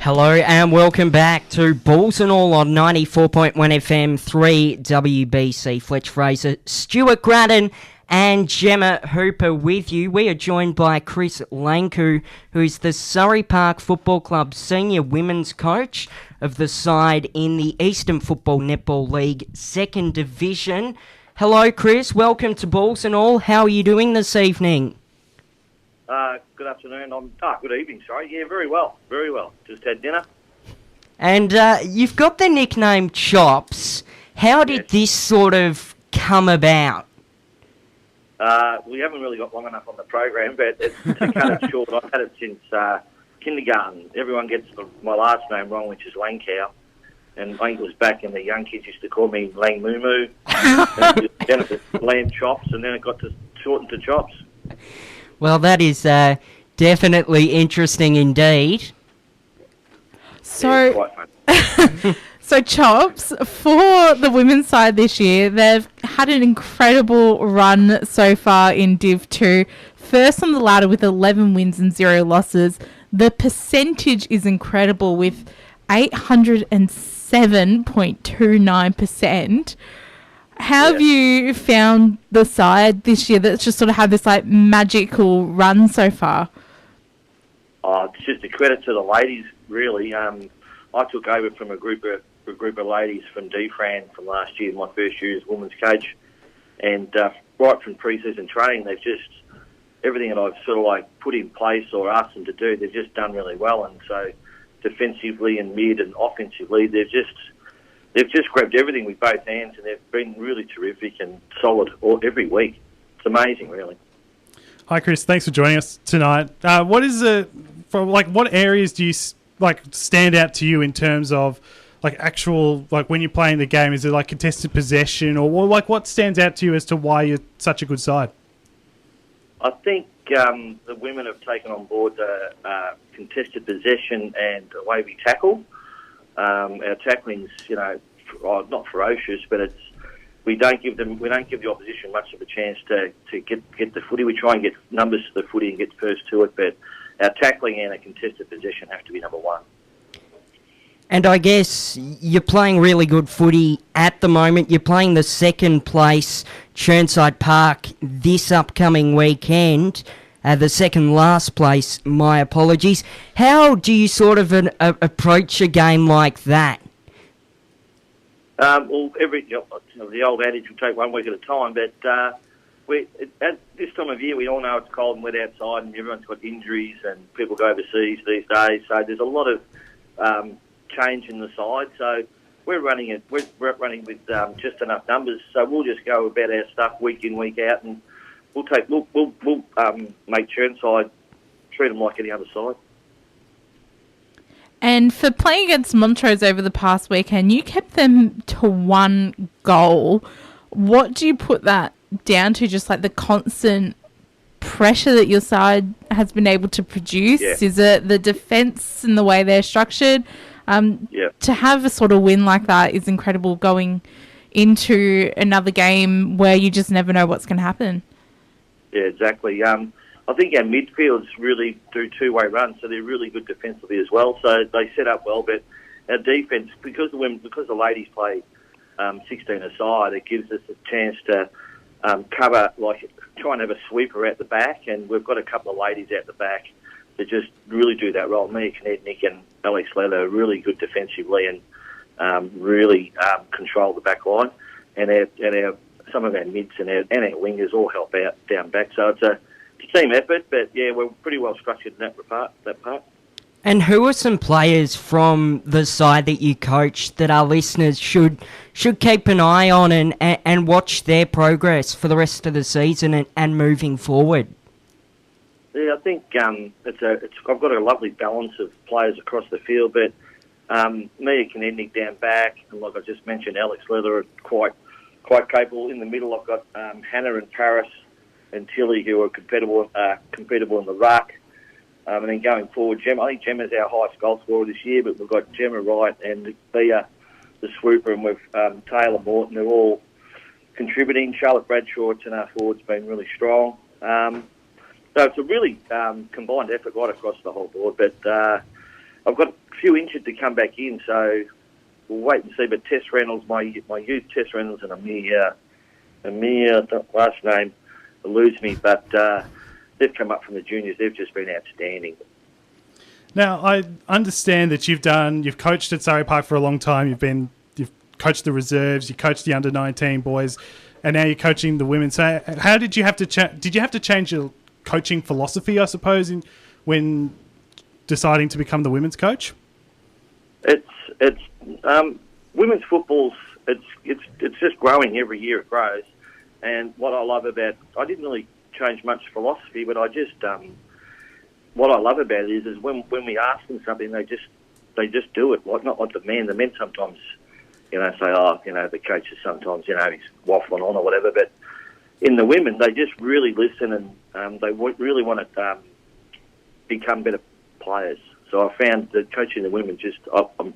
Hello and welcome back to Balls and All on 94.1 FM 3 WBC. Fletch Fraser, Stuart Grattan and Gemma Hooper with you. We are joined by Chris Langkau, who's the Surrey Park Football Club senior women's coach of the side in the Eastern Football Netball League 2nd Division. Hello Chris, welcome to Balls and All. How are you doing this evening? Good afternoon. Good evening, sorry. Yeah, very well. Very well. Just had dinner. And you've got the nickname Chops. How did this sort of come about? We haven't really got long enough on the program, but to cut it short, I've had it since kindergarten. Everyone gets my last name wrong, which is Langkau. And I think it was back in the young kids used to call me Lang Moo Moo. Then it was Lamb Chops, and then it got to shorten to Chops. Well, that is definitely interesting indeed. So, so Chops, for the women's side this year, they've had an incredible run so far in Div 2. First on the ladder with 11 wins and 0 losses. The percentage is incredible with 807.29%. How have you found the side this year that's just sort of had this like magical run so far? It's just a credit to the ladies, really. I took over from a group of ladies from DFRAN from last year, my first year as women's coach, and right from pre-season training, they've just everything that I've sort of like put in place or asked them to do, they've just done really well. And so, defensively and mid and offensively, they've just grabbed everything with both hands, and they've been really terrific and solid every week. It's amazing, really. Hi, Chris. Thanks for joining us tonight. What areas do you stand out to you in terms of actual when you're playing the game? Is it like contested possession, or what stands out to you as to why you're such a good side? I think the women have taken on board the contested possession and the way we tackle. Our tackling's, not ferocious, but we don't give the opposition much of a chance to get the footy. We try and get numbers to the footy and get first to it, but our tackling and our contested possession have to be number one. And I guess you're playing really good footy at the moment. You're playing the second place Chirnside Park this upcoming weekend. The second last place, my apologies. How do you sort of approach a game like that? The old adage, will take one week at a time, but at this time of year, we all know it's cold and wet outside, and everyone's got injuries, and people go overseas these days. So there's a lot of change in the side. So we're running with just enough numbers. So we'll just go about our stuff week in, week out, and we'll make Chirnside treat them like any other side. And for playing against Montrose over the past weekend, you kept them to 1 goal. What do you put that down to? Just like the constant pressure that your side has been able to produce? Yeah. Is it the defence and the way they're structured? To have a sort of win like that is incredible going into another game where you just never know what's going to happen. Yeah, exactly. I think our midfields really do two-way runs, so they're really good defensively as well. So they set up well, but our defence, because the ladies play 16 aside, it gives us a chance to cover, try and have a sweeper at the back, and we've got a couple of ladies out the back that just really do that role. Mia Knednick and Alex Leather are really good defensively and really control the back line, and some of our mids and our wingers all help out down back. So it's a team effort, but yeah, we're pretty well structured in that part. And who are some players from the side that you coach that our listeners should keep an eye on and watch their progress for the rest of the season and moving forward? Yeah, I think I've got a lovely balance of players across the field, but Mia Knednick down back, and like I just mentioned, Alex Leather are quite capable. In the middle, I've got Hannah and Paris and Tilly, who are compatible in the ruck. And then going forward, I think Gemma's our highest goal scorer this year, but we've got Gemma Wright and Thea, the swooper, and we've Taylor Morton. They're all contributing. Charlotte Bradshaw in our forward's been really strong. So it's a really combined effort right across the whole board. But I've got few injured to come back in, so we'll wait and see. But Tess Reynolds, my youth Tess Reynolds, and Amir, the last name eludes me, but they've come up from the juniors. They've just been outstanding. Now, I understand that you've coached at Surrey Park for a long time. You've coached the reserves, you coached the under-19 boys, and now you're coaching the women. So, how did you have to did you have to change your coaching philosophy, I suppose, when deciding to become the women's coach? It's women's football's it's just growing every year. It grows, and what I love about I didn't really change much philosophy, but I just what I love about it is when we ask them something, they just do it. Like not like the men. The men sometimes say, the coaches sometimes he's waffling on or whatever. But in the women, they just really listen and they really want to become better players. So I found that coaching the women I'm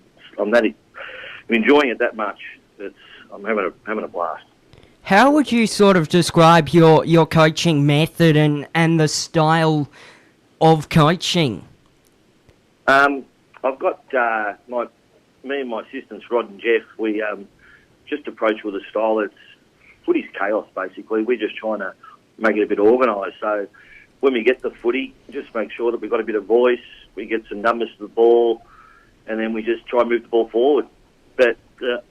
enjoying it that much. I'm having a blast. How would you sort of describe your coaching method and the style of coaching? I've got me and my assistants, Rod and Jeff, we just approach with a style that's footy's chaos, basically. We're just trying to make it a bit organised. So when we get the footy, just make sure that we've got a bit of voice, we get some numbers to the ball, and then we just try and move the ball forward. But the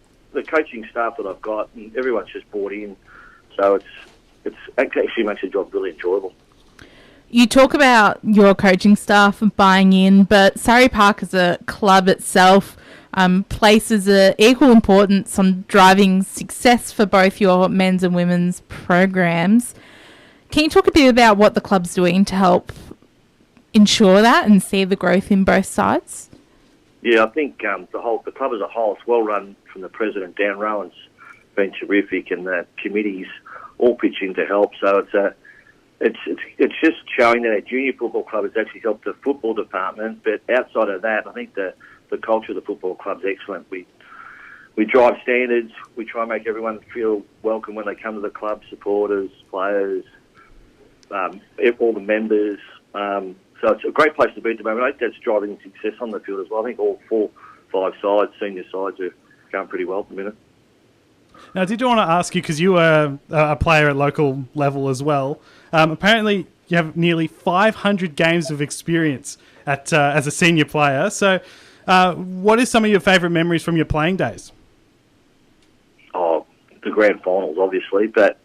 coaching staff that I've got, and everyone's just bought in, so it actually makes the job really enjoyable. You talk about your coaching staff buying in, but Surrey Park as a club itself places equal importance on driving success for both your men's and women's programs. Can you talk a bit about what the club's doing to help ensure that and see the growth in both sides? Yeah, I think the club as a whole, it's well run from the president down. Rowan's been terrific, and the committees all pitch in to help. So it's just showing that our junior football club has actually helped the football department. But outside of that, I think the culture of the football club is excellent. We drive standards. We try and make everyone feel welcome when they come to the club, supporters, players, all the members. So it's a great place to be at the moment. I think that's driving success on the field as well. I think all 4-5 sides, senior sides, are going pretty well at the minute. Now, I did want to ask you, because you were a player at local level as well, apparently you have nearly 500 games of experience as a senior player. So what is some of your favourite memories from your playing days? Oh, the grand finals, obviously, but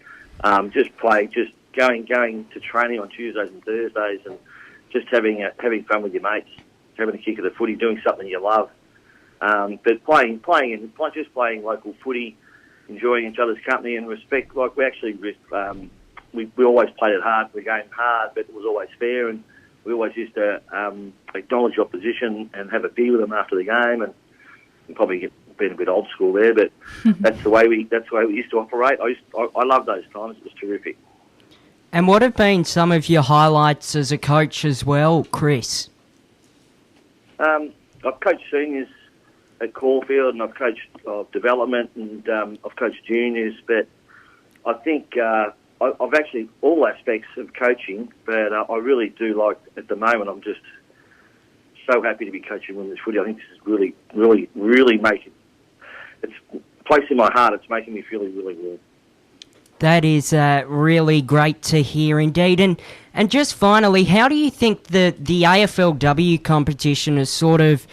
just going to training on Tuesdays and Thursdays and just having fun with your mates, having a kick of the footy, doing something you love. But playing local footy, enjoying each other's company and respect. Like we actually, we always played it hard. We game hard, but it was always fair, and we always used to acknowledge opposition and have a beer with them after the game, and probably been a bit old school there, but that's the way we used to operate. I love those times. It was terrific. And what have been some of your highlights as a coach as well, Chris? I've coached seniors at Caulfield, and I've coached development, and I've coached juniors. But I think I've actually all aspects of coaching. But I really do like, at the moment, I'm just so happy to be coaching women's footy. I think this is really, really, really making it's a place in my heart. It's making me feel really good. That is really great to hear indeed. And just finally, how do you think the AFLW competition has sort of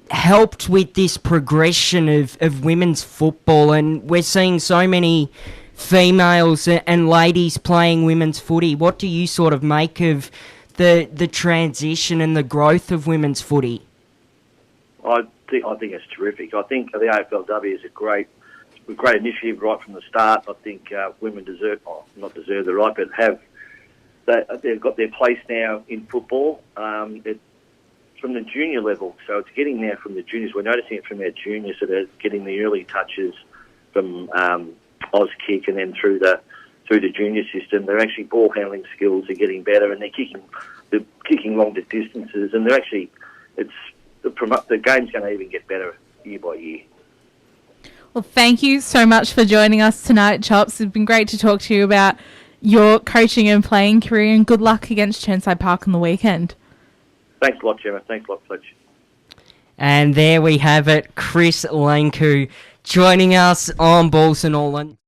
helped with this progression of women's football? And we're seeing so many females and ladies playing women's footy. What do you sort of make of the transition and the growth of women's footy? I think it's terrific. I think the AFLW is a great initiative right from the start. I think women not deserve the right, but they've got their place now in football. From the junior level, so it's getting there from the juniors. We're noticing it from our juniors that are getting the early touches from Auskick and then through the junior system. They're actually ball handling skills are getting better, and they're kicking long distances, and the game's going to even get better year by year. Well, thank you so much for joining us tonight, Chops. It's been great to talk to you about your coaching and playing career, and good luck against Chirnside Park on the weekend. Thanks a lot, Gemma. Thanks a lot, Fletch. And there we have it, Chris Langkau joining us on Balls and All.